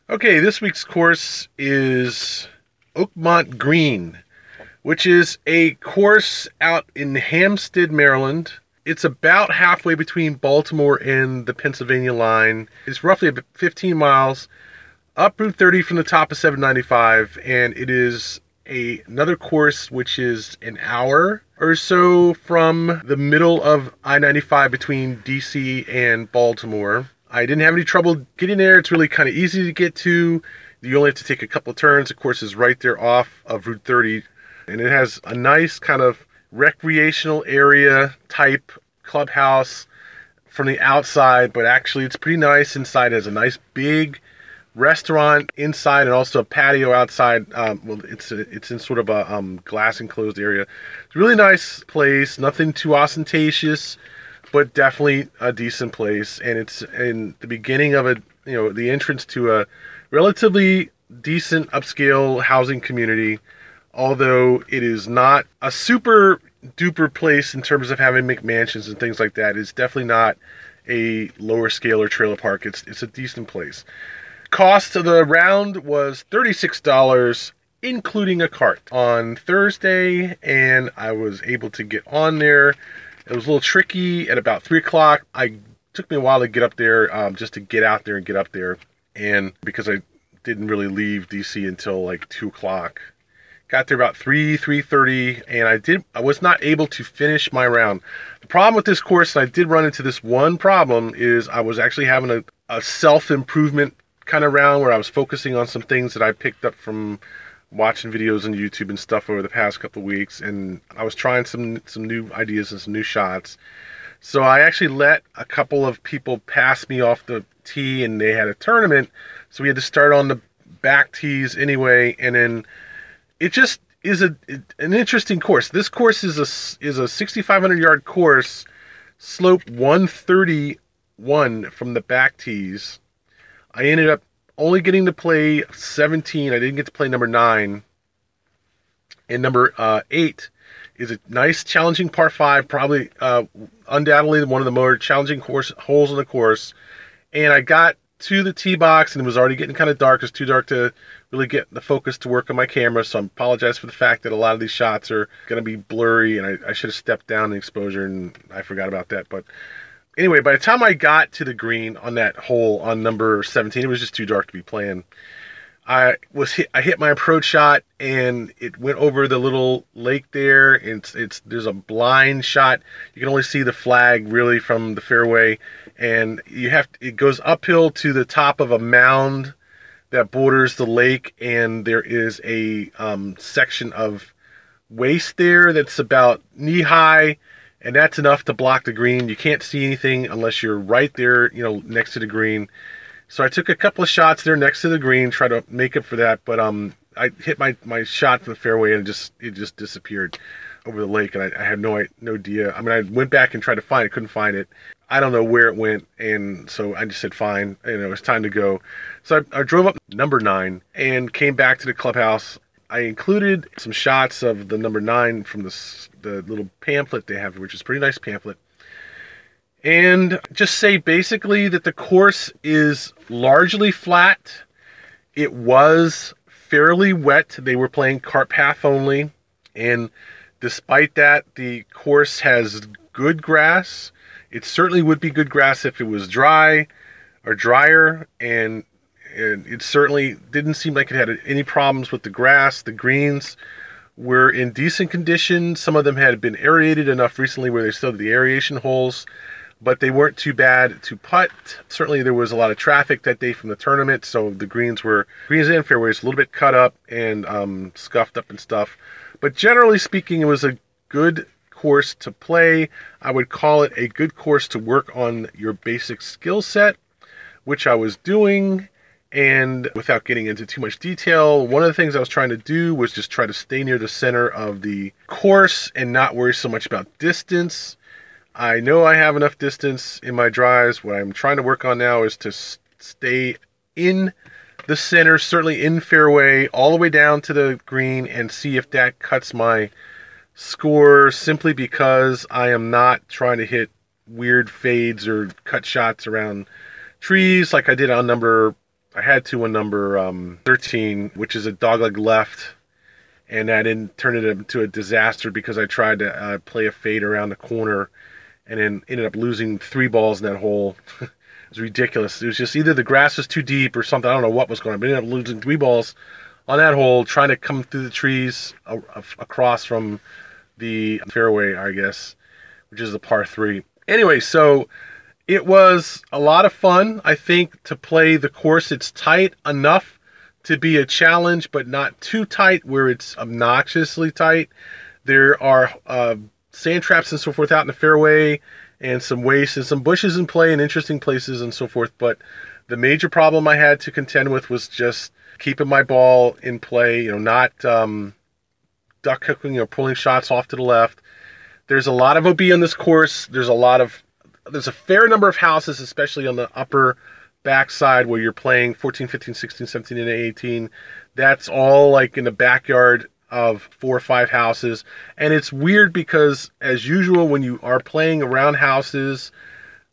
Okay, this week's course is Oakmont Green, which is a course out in Hampstead, Maryland. It's about halfway between Baltimore and the Pennsylvania line. It's roughly about 15 miles up Route 30 from the top of 795, and it is another course which is an hour or so from the middle of I-95 between DC and Baltimore. I didn't have any trouble getting there. It's really kind of easy to get to. You only have to take a couple of turns. The course is right there off of Route 30, and it has a nice kind of recreational area type clubhouse from the outside, but actually it's pretty nice inside. It has a nice big restaurant inside and also a patio outside. Well, it's in sort of a glass enclosed area. It's a really nice place, nothing too ostentatious, but definitely a decent place. And it's in the beginning of the entrance to a relatively decent upscale housing community, although it is not a super duper place in terms of having McMansions and things like that. It's definitely not a lower scale or trailer park. It's a decent place. Cost of the round was $36, including a cart, on Thursday, and I was able to get on there. It was a little tricky at about 3 o'clock. It took me a while to get up there, just to get out there and get up there, and because I didn't really leave DC until like 2 o'clock. Got there about 3:30, and I was not able to finish my round. The problem with this course, and I did run into this one problem, is I was actually having a self-improvement kind of round where I was focusing on some things that I picked up from watching videos on YouTube and stuff over the past couple of weeks, and I was trying some new ideas and some new shots. So I actually let a couple of people pass me off the tee, and they had a tournament, so we had to start on the back tees anyway. And then it just is an interesting course. This course is a 6,500 yard course, slope 131 from the back tees. I ended up only getting to play 17. I didn't get to play number 9. And number 8 is a nice, challenging par 5, probably undoubtedly one of the more challenging holes in the course. And I got to the tee box, and it was already getting kind of dark. It was too dark to really get the focus to work on my camera, so I apologize for the fact that a lot of these shots are going to be blurry, and I should have stepped down the exposure, and I forgot about that. But anyway, by the time I got to the green on that hole on number 17, it was just too dark to be playing. I hit my approach shot, and it went over the little lake there. There's a blind shot. You can only see the flag really from the fairway, and it goes uphill to the top of a mound that borders the lake, and there is a section of waste there that's about knee high. And that's enough to block the green. You can't see anything unless you're right there, next to the green. So I took a couple of shots there next to the green, try to make up for that. But I hit my shot from the fairway, and it just disappeared over the lake, and I had no idea. I mean, I went back and tried to find it, couldn't find it. I don't know where it went, and so I just said fine. It's time to go. So I drove up number 9 and came back to the clubhouse. I included some shots of the number 9 from the little pamphlet they have, which is a pretty nice pamphlet. And just say basically that the course is largely flat. It was fairly wet. They were playing cart path only. And despite that, the course has good grass. It certainly would be good grass if it was dry or drier, and it certainly didn't seem like it had any problems with the grass. The greens were in decent condition. Some of them had been aerated enough recently where they still had the aeration holes, but they weren't too bad to putt. Certainly there was a lot of traffic that day from the tournament, so the greens and fairways a little bit cut up and scuffed up and stuff. But generally speaking, it was a good course to play. I would call it a good course to work on your basic skill set, which I was doing. And without getting into too much detail, one of the things I was trying to do was just try to stay near the center of the course and not worry so much about distance. I know I have enough distance in my drives. What I'm trying to work on now is to stay in the center, certainly in fairway, all the way down to the green, and see if that cuts my score, simply because I am not trying to hit weird fades or cut shots around trees like I did on number I had to on number 13, which is a dogleg left, and that didn't turn it into a disaster because I tried to play a fade around the corner and then ended up losing 3 balls in that hole. It was ridiculous. It was just either the grass was too deep or something. I don't know what was going on, but I ended up losing 3 balls on that hole, trying to come through the trees across from the fairway, I guess, which is the par 3. Anyway, so it was a lot of fun, I think, to play the course. It's tight enough to be a challenge, but not too tight where it's obnoxiously tight. There are sand traps and so forth out in the fairway, and some wastes and some bushes in play and interesting places and so forth. But the major problem I had to contend with was just keeping my ball in play, not duck hooking or pulling shots off to the left. There's a lot of OB on this course. There's a fair number of houses, especially on the upper backside where you're playing 14, 15, 16, 17, and 18. That's all like in the backyard of 4 or 5 houses. And it's weird because, as usual, when you are playing around houses,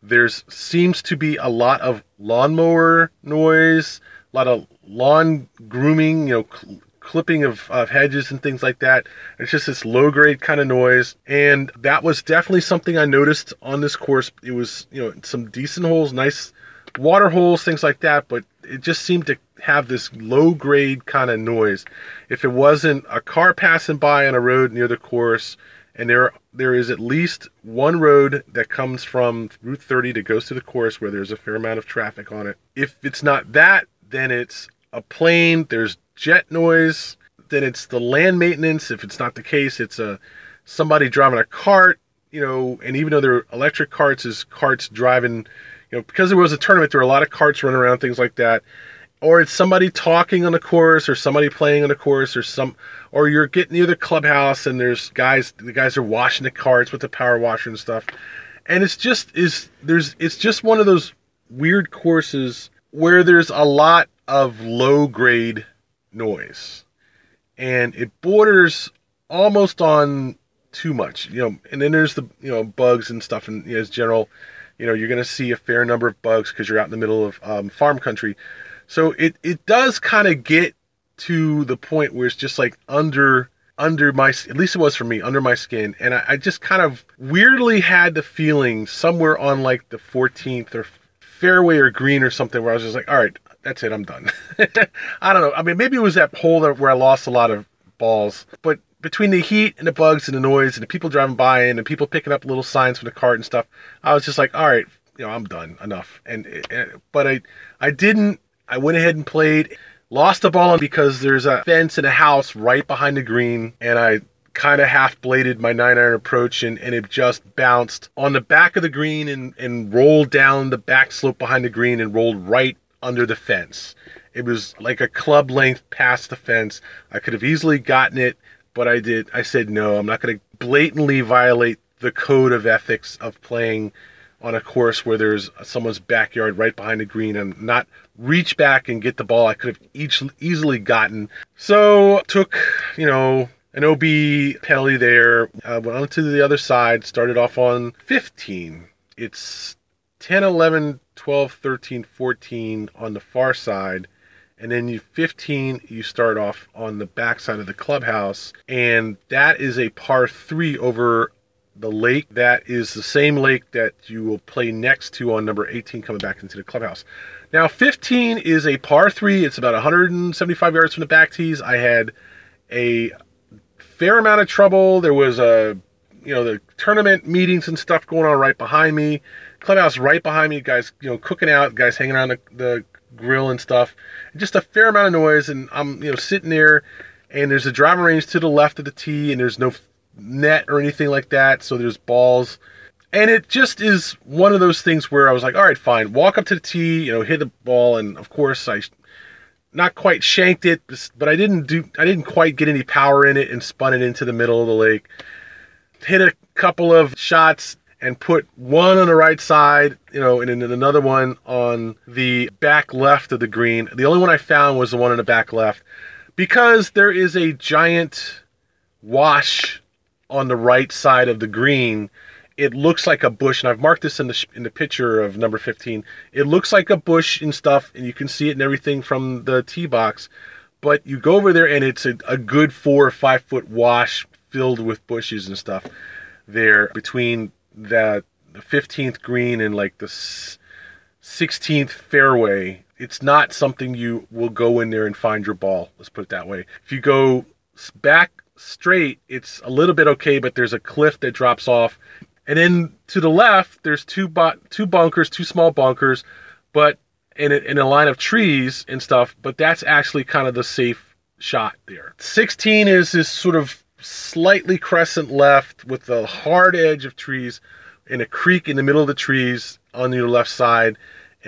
there seems to be a lot of lawnmower noise, a lot of lawn grooming, clipping of hedges and things like that. It's just this low-grade kind of noise, and that was definitely something I noticed on this course. It was, some decent holes, nice water holes, things like that, but it just seemed to have this low-grade kind of noise. If it wasn't a car passing by on a road near the course, and there is at least one road that comes from Route 30 that goes to the course where there's a fair amount of traffic on it. If it's not that, then it's a plane, there's jet noise, then it's the land maintenance. If it's not the case, it's somebody driving a cart, and even though they're electric carts, is carts driving, because there was a tournament, there were a lot of carts running around, things like that. Or it's somebody talking on the course, or somebody playing on the course, or you're getting near the clubhouse and the guys are washing the carts with the power washer and stuff. And it's just one of those weird courses where there's a lot of low grade noise, and it borders almost on too much, and then there's the bugs and stuff, and as general, you're going to see a fair number of bugs because you're out in the middle of farm country. So it does kind of get to the point where it's just like under my, at least it was for me, under my skin. And I just kind of weirdly had the feeling somewhere on like the 14th or fairway or green or something where I was just like, all right, that's it, I'm done. I don't know. I mean, maybe it was that hole where I lost a lot of balls, but between the heat and the bugs and the noise and the people driving by and the people picking up little signs from the cart and stuff, I was just like, all right, I'm done, enough. But I went ahead and played, lost the ball because there's a fence and a house right behind the green, and I kind of half-bladed my 9-iron approach, and it just bounced on the back of the green and rolled down the back slope behind the green and rolled right under the fence. It was like a club length past the fence. I could have easily gotten it, but I said, no, I'm not going to blatantly violate the code of ethics of playing on a course where there's someone's backyard right behind the green and not reach back and get the ball I could have easily gotten. So took, an OB penalty there. Went on to the other side, started off on 15. It's 10, 11, 12, 13, 14 on the far side. And then 15, you start off on the back side of the clubhouse. And that is a par 3 over the lake. That is the same lake that you will play next to on number 18 coming back into the clubhouse. Now 15 is a par 3. It's about 175 yards from the back tees. I had a fair amount of trouble. There was the tournament meetings and stuff going on right behind me. Clubhouse right behind me, guys, cooking out, guys hanging around the grill and stuff. Just a fair amount of noise, and I'm, sitting there, and there's a driving range to the left of the tee, and there's no net or anything like that, so there's balls. And it just is one of those things where I was like, all right, fine, walk up to the tee, hit the ball, and of course I not quite shanked it, but I didn't quite get any power in it and spun it into the middle of the lake. Hit a couple of shots and put one on the right side, and then another one on the back left of the green. The only one I found was the one on the back left, because there is a giant wash on the right side of the green, it looks like a bush, and I've marked this in the picture of number 15. It looks like a bush and stuff, and you can see it and everything from the tee box. But you go over there, and it's a good 4 or 5 foot wash filled with bushes and stuff there between the 15th green and like the 16th fairway. It's not something you will go in there and find your ball. Let's put it that way. If you go back straight, it's a little bit okay, but there's a cliff that drops off. And then to the left, there's two bunkers, two small bunkers, but in a line of trees and stuff. But that's actually kind of the safe shot there. 16 is this sort of slightly crescent left with a hard edge of trees and a creek in the middle of the trees on your left side.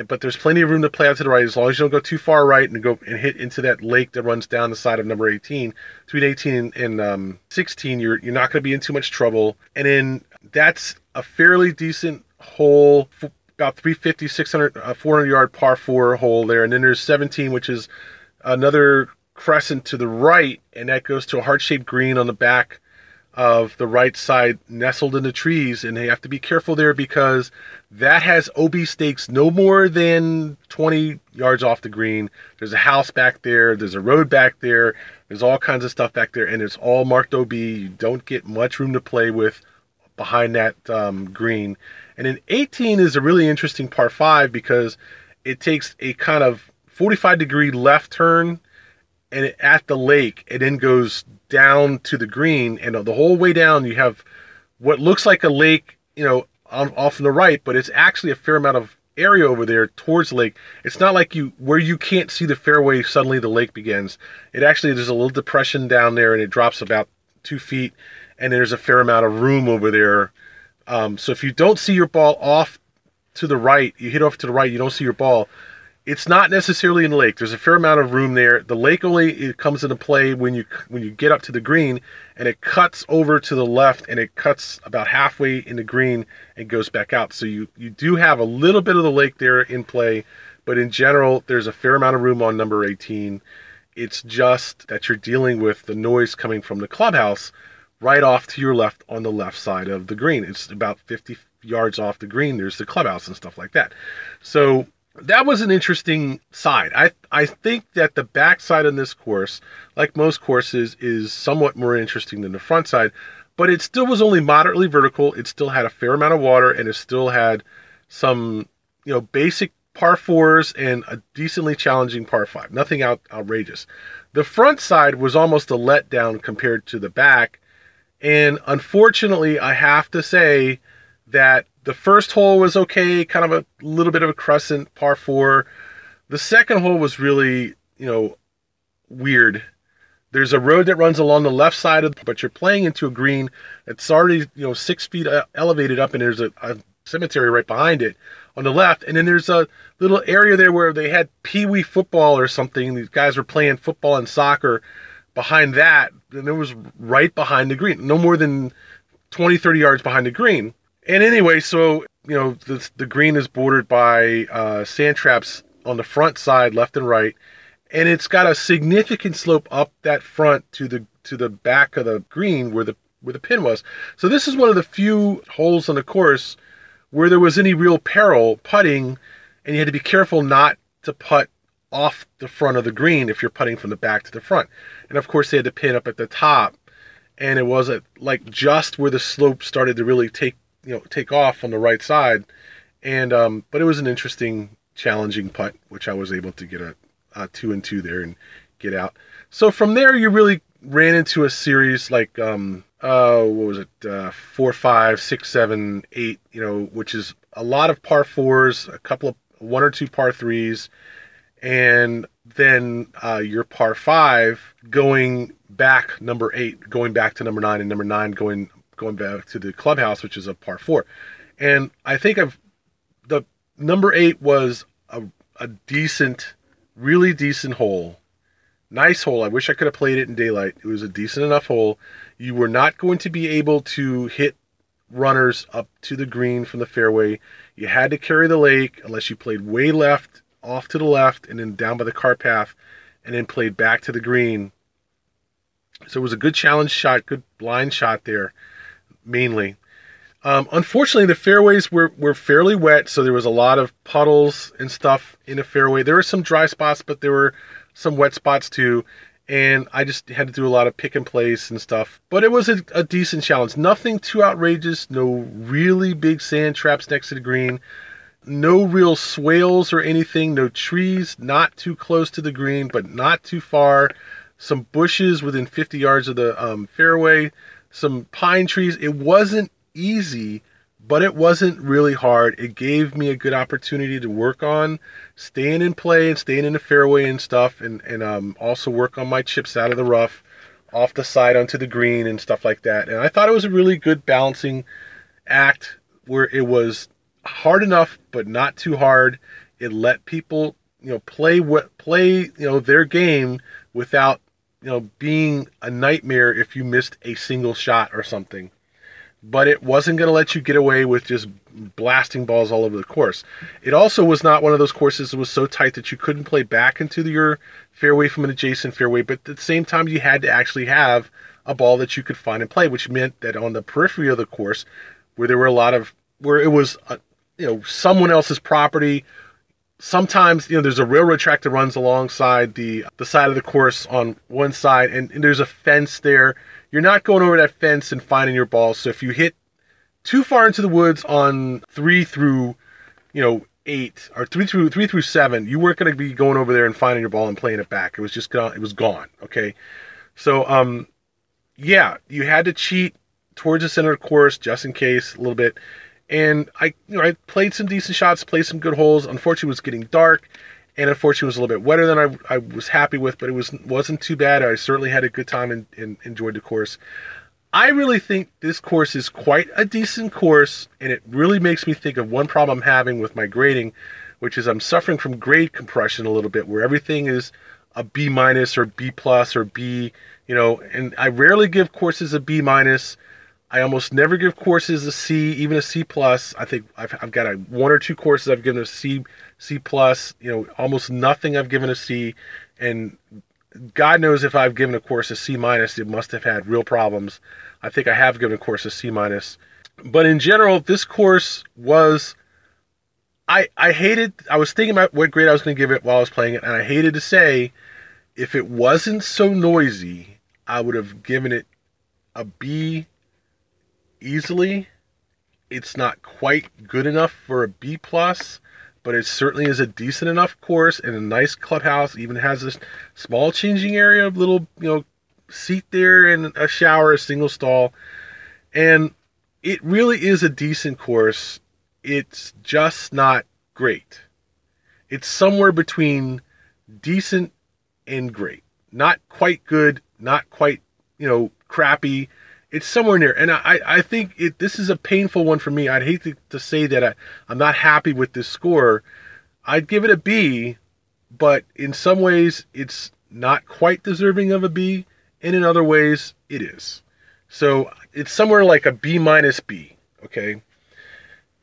But there's plenty of room to play out to the right as long as you don't go too far right and go and hit into that lake that runs down the side of number 18. Between 18 and 16, you're not going to be in too much trouble. And then that's a fairly decent hole, about 350, 600, 400-yard par 4 hole there. And then there's 17, which is another crescent to the right, and that goes to a heart-shaped green on the back of the right side, nestled in the trees. And they have to be careful there because that has OB stakes no more than 20 yards off the green. There's a house back there. There's a road back there. There's all kinds of stuff back there, and it's all marked OB. You don't get much room to play with behind that green. And then 18 is a really interesting par 5 because it takes a kind of 45-degree left turn and at the lake, it then goes down to the green, and the whole way down you have what looks like a lake, off on the right, but it's actually a fair amount of area over there towards the lake. It's not like where you can't see the fairway, suddenly the lake begins. It actually, there's a little depression down there, and it drops about 2 feet, and there's a fair amount of room over there. So if you don't see your ball off to the right, you hit off to the right, you don't see your ball, it's not necessarily in the lake. There's a fair amount of room there. The lake it comes into play when you get up to the green, and it cuts over to the left, and it cuts about halfway in the green and goes back out. So you do have a little bit of the lake there in play, but in general, there's a fair amount of room on number 18. It's just that you're dealing with the noise coming from the clubhouse right off to your left on the left side of the green. It's about 50 yards off the green. There's the clubhouse and stuff like that. So that was an interesting side. I think that the back side on this course, like most courses, is somewhat more interesting than the front side, but it still was only moderately vertical. It still had a fair amount of water, and it still had some, basic par 4s and a decently challenging par 5. Nothing outrageous. The front side was almost a letdown compared to the back, and unfortunately, I have to say that the first hole was okay, kind of a little bit of a crescent, par 4. The second hole was really, weird. There's a road that runs along the left side but you're playing into a green that's already, 6 feet elevated up, and there's a cemetery right behind it on the left. And then there's a little area there where they had pee-wee football or something. These guys were playing football and soccer behind that. And it was right behind the green, no more than 20, 30 yards behind the green. And anyway, so, the green is bordered by sand traps on the front side, left and right. And it's got a significant slope up that front to the back of the green where the pin was. So this is one of the few holes on the course where there was any real peril putting, and you had to be careful not to putt off the front of the green if you're putting from the back to the front. And of course, they had the pin up at the top, and it wasn't like just where the slope started to really take off on the right side. And but it was an interesting, challenging putt, which I was able to get a 2 and 2 there and get out. So from there, you really ran into a series like what was it, 4, 5, 6, 7, 8, which is a lot of par 4s, a couple of 1 or 2 par 3s, and then your par 5 going back number 8, going back to number 9, and number 9 going back to the clubhouse, which is a par 4. And I think the number 8 was a decent, really decent hole. Nice hole. I wish I could have played it in daylight. It was a decent enough hole. You were not going to be able to hit runners up to the green from the fairway. You had to carry the lake unless you played way left, off to the left, and then down by the cart path, and then played back to the green. So it was a good challenge shot, good blind shot there, mainly. Unfortunately, the fairways were fairly wet, so there was a lot of puddles and stuff in the fairway. There were some dry spots, but there were some wet spots too. And I just had to do a lot of pick and place and stuff. But it was a decent challenge. Nothing too outrageous. No really big sand traps next to the green. No real swales or anything. No trees. Not too close to the green, but not too far. Some bushes within 50 yards of the fairway. Some pine trees. It wasn't easy, but it wasn't really hard. It gave me a good opportunity to work on staying in play and staying in the fairway and stuff, and also work on my chips out of the rough, off the side onto the green and stuff like that. And I thought it was a really good balancing act where it was hard enough but not too hard. It let people, play their game without, being a nightmare if you missed a single shot or something. But it wasn't going to let you get away with just blasting balls all over the course. It also was not one of those courses that was so tight that you couldn't play back into your fairway from an adjacent fairway, but at the same time you had to actually have a ball that you could find and play, which meant that on the periphery of the course, where there were where it was, someone else's property. Sometimes, there's a railroad track that runs alongside the side of the course on one side, and there's a fence there. You're not going over that fence and finding your ball. So if you hit too far into the woods on 3 through, 8 or 3 through 7, you weren't going to be going over there and finding your ball and playing it back. It was just gone. It was gone. Okay. So, yeah, you had to cheat towards the center of the course just in case a little bit. And I played some decent shots, played some good holes. Unfortunately, it was getting dark. And unfortunately, it was a little bit wetter than I was happy with, but it wasn't too bad. I certainly had a good time and enjoyed the course. I really think this course is quite a decent course, and it really makes me think of one problem I'm having with my grading, which is I'm suffering from grade compression a little bit, where everything is a B minus or B plus or B, and I rarely give courses a B minus. I almost never give courses a C, even a C plus. I think I've got one or two courses I've given a C plus. Almost nothing I've given a C, and God knows if I've given a course a C minus, it must have had real problems. I think I have given a course a C minus, but in general, this course was. I hated. I was thinking about what grade I was going to give it while I was playing it, and I hated to say, if it wasn't so noisy, I would have given it a B. Easily. It's not quite good enough for a B plus, but it certainly is a decent enough course and a nice clubhouse. It even has this small changing area, little seat there and a shower, a single stall, and it really is a decent course. It's just not great. It's somewhere between decent and great. Not quite good, not quite crappy. It's somewhere near, and I think this is a painful one for me. I'd hate to say that I'm not happy with this score. I'd give it a B, but in some ways it's not quite deserving of a B, and in other ways it is. So it's somewhere like a B minus B, okay?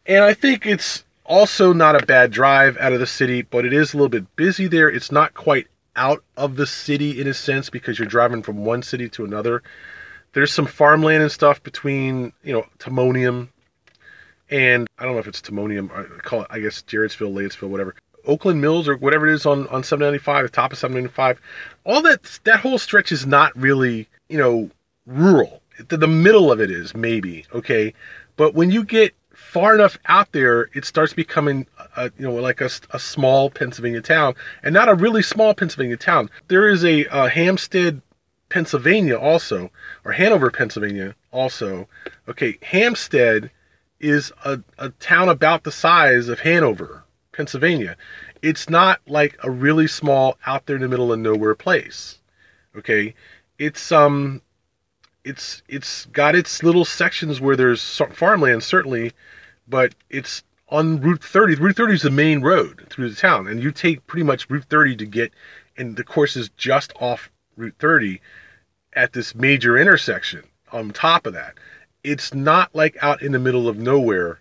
And I think it's also not a bad drive out of the city, but it is a little bit busy there. It's not quite out of the city in a sense because you're driving from one city to another. There's some farmland and stuff between, Timonium and, I don't know if it's Timonium, I call it, I guess, Jarrettsville, Ladesville, whatever. Oakland Mills or whatever it is on 795, the top of 795. All that whole stretch is not really, rural. The middle of it is, maybe, okay? But when you get far enough out there, it starts becoming, like a small Pennsylvania town. And not a really small Pennsylvania town. There is a Hampstead, Pennsylvania also, or Hanover, Pennsylvania also. Okay, Hampstead is a town about the size of Hanover, Pennsylvania. It's not like a really small out there in the middle of nowhere place. Okay, it's got its little sections where there's farmland certainly, but it's on Route 30. Route 30 is the main road through the town, and you take pretty much Route 30 to get, and the course is just off Route 30 at this major intersection. On top of that, it's not like out in the middle of nowhere,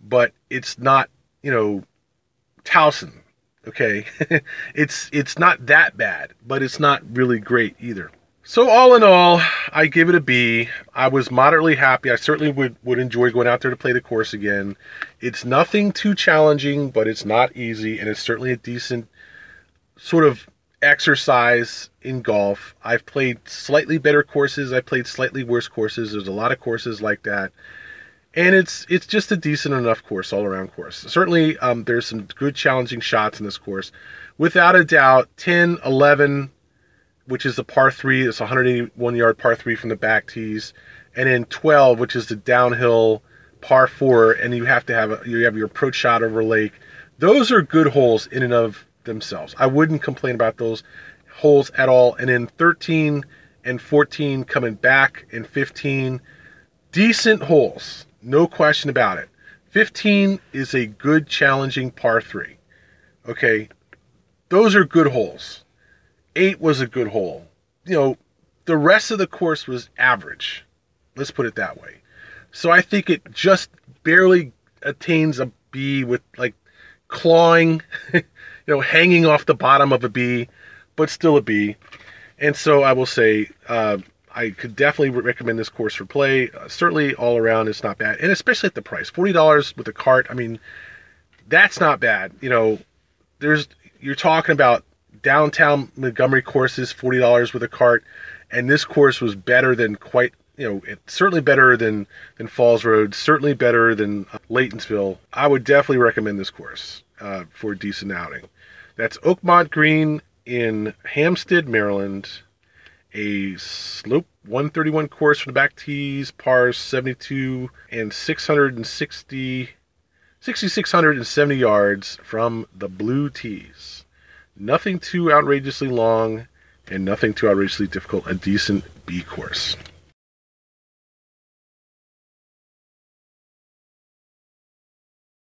but it's not, Towson, okay? It's not that bad, but it's not really great either. So all in all, I give it a B. I was moderately happy. I certainly would enjoy going out there to play the course again. It's nothing too challenging, but it's not easy, and it's certainly a decent sort of exercise in golf. I've played slightly better courses. I played slightly worse courses. There's a lot of courses like that. And it's just a decent enough course, all-around course. Certainly, there's some good challenging shots in this course. Without a doubt, 10, 11, which is the par 3, it's a 181-yard par 3 from the back tees. And then 12, which is the downhill par 4, and you have your approach shot over a lake. Those are good holes in and of themselves. I wouldn't complain about those holes at all. And then 13 and 14 coming back, and 15, decent holes. No question about it. 15 is a good, challenging par 3. Okay? Those are good holes. 8 was a good hole. You know, the rest of the course was average. Let's put it that way. So I think it just barely attains a B with, like, clawing, hanging off the bottom of a B, but still a B. And so I will say, I could definitely recommend this course for play. Certainly all around it's not bad. And especially at the price. $40 with a cart. I mean, that's not bad. You're talking about downtown Montgomery courses, $40 with a cart. And this course was better than it's certainly better than Falls Road, certainly better than Laytonsville. I would definitely recommend this course for a decent outing. That's Oakmont Green in Hampstead, Maryland. A slope 131 course from the back tees, pars 72 and 6,670 yards from the blue tees. Nothing too outrageously long and nothing too outrageously difficult. A decent B course.